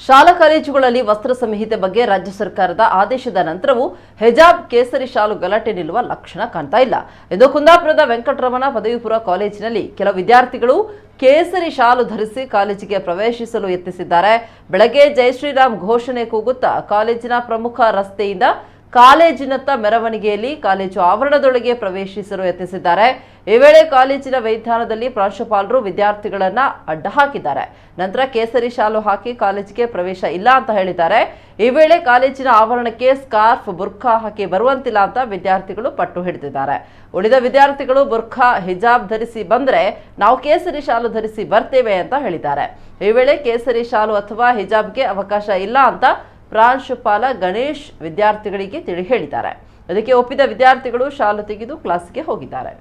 ಶಾಲಾ ಕಾಲೇಜುಗಳಲ್ಲಿ ವಸ್ತ್ರ ಸಂಹಿತೆ ಬಗ್ಗೆ ರಾಜ್ಯ ಸರ್ಕಾರದ ಆದೇಶದ ನಂತರವೂ ಹಿಜಾಬ್ ಕೇಸರಿ ಶಾಲು ಗಲಾಟೆ ನಿಲ್ಲುವ ಲಕ್ಷಣ ಕಾಣ್ತಾ ಇಲ್ಲ ಎಂದು ಕುಂದಾಪುರದ ವೆಂಕಟರಮಣ ಪದವಿ ಪೂರ್ವ ಕಾಲೇಜಿನಲ್ಲಿ ಕೆಲವು ವಿದ್ಯಾರ್ಥಿಗಳು ಕೇಸರಿ ಶಾಲು ಧರಿಸಿ ಕಾಲೇಜಿಗೆ ಪ್ರವೇಶಿಸಲು ಯತ್ನಿಸಿದ್ದಾರೆ. ಬೆಳಗ್ಗೆ ಜೈ ಶ್ರೀರಾಮ್ ಘೋಷಣೆ ಕೂಗುತ್ತಾ ಕಾಲೇಜಿನ ಪ್ರಮುಖ ರಸ್ತೆಯಿಂದ ಕಾಲೇಜಿನತ್ತ ಮೆರವಣಿಗೆಯಲ್ಲಿ ಕಾಲೇಜು ಆವರಣದೊಳಗೆ ಪ್ರವೇಶಿಸಲು ಯತ್ನಿಸಿದ್ದಾರೆ. ಈ ವೇಳೆ ಕಾಲೇಜಿನ ಮೈದಾನದಲ್ಲಿ ಪ್ರಾಂಶುಪಾಲರು ವಿದ್ಯಾರ್ಥಿಗಳನ್ನ ಅಡ್ಡ ಹಾಕಿದ್ದಾರೆ. ನಂತರ ಕೇಸರಿ ಶಾಲು ಹಾಕಿ ಕಾಲೇಜಿಗೆ ಪ್ರವೇಶ ಇಲ್ಲ ಅಂತ ಹೇಳಿದ್ದಾರೆ. ಈ ವೇಳೆ ಕಾಲೇಜಿನ ಆವರಣಕ್ಕೆ ಸ್ಕಾರ್ಫ್ ಬುರ್ಖಾ ಹಾಕಿ ಬರುವಂತಿಲ್ಲ ಅಂತ ವಿದ್ಯಾರ್ಥಿಗಳು ಪಟ್ಟು ಹಿಡಿದಿದ್ದಾರೆ. ಉಳಿದ ವಿದ್ಯಾರ್ಥಿಗಳು ಬುರ್ಖಾ ಹಿಜಾಬ್ ಧರಿಸಿ ಬಂದ್ರೆ ನಾವು ಕೇಸರಿ ಶಾಲು ಧರಿಸಿ ಬರ್ತೇವೆ ಅಂತ ಹೇಳಿದ್ದಾರೆ. ಈ ವೇಳೆ ಕೇಸರಿ ಶಾಲು ಅಥವಾ ಹಿಜಾಬ್ಗೆ ಅವಕಾಶ ಇಲ್ಲ ಅಂತ ಪ್ರಾಂಶುಪಾಲ ಗಣೇಶ್ ವಿದ್ಯಾರ್ಥಿಗಳಿಗೆ ತಿಳಿ ಹೇಳಿದ್ದಾರೆ. ಅದಕ್ಕೆ ಒಪ್ಪಿದ ವಿದ್ಯಾರ್ಥಿಗಳು ಶಾಲು ತೆಗೆದು ಕ್ಲಾಸ್ಗೆ ಹೋಗಿದ್ದಾರೆ.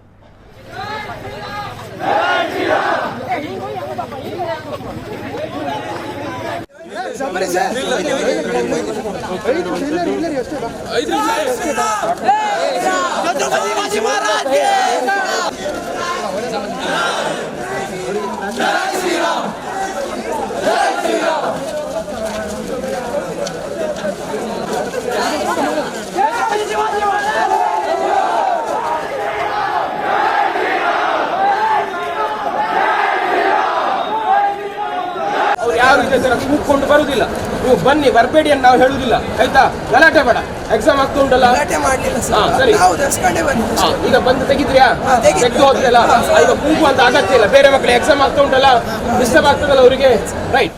ಯಾರು ಇದೇ ತರ ಕೂತ್ಕೊಂಡು ಬರುದಿಲ್ಲ. ನೀವು ಬನ್ನಿ ಬರಬೇಡಿ ಅಂತ ನಾವು ಹೇಳುದಿಲ್ಲ, ಆಯ್ತಾ? ಗಲಾಟೆ ಬೇಡ. ಎಕ್ಸಾಮ್ ಆಗ್ತಾ ಉಂಟಲ್ಲ, ಸರಿ ಈಗ ಬಂದು ತೆಗಿದ್ರಿಯಾ? ತೆಗೆದು ಹೋದ್ರಲ್ಲ, ಈಗ ಕೂಗುವಂತ ಅಗತ್ಯ ಇಲ್ಲ. ಬೇರೆ ಮಕ್ಕಳು ಎಕ್ಸಾಮ್ ಆಗ್ತಾ ಉಂಟಲ್ಲ, ಡಿಸ್ಟರ್ಬ್ ಆಗ್ತದಲ್ಲ ಅವರಿಗೆ, ರೈಟ್?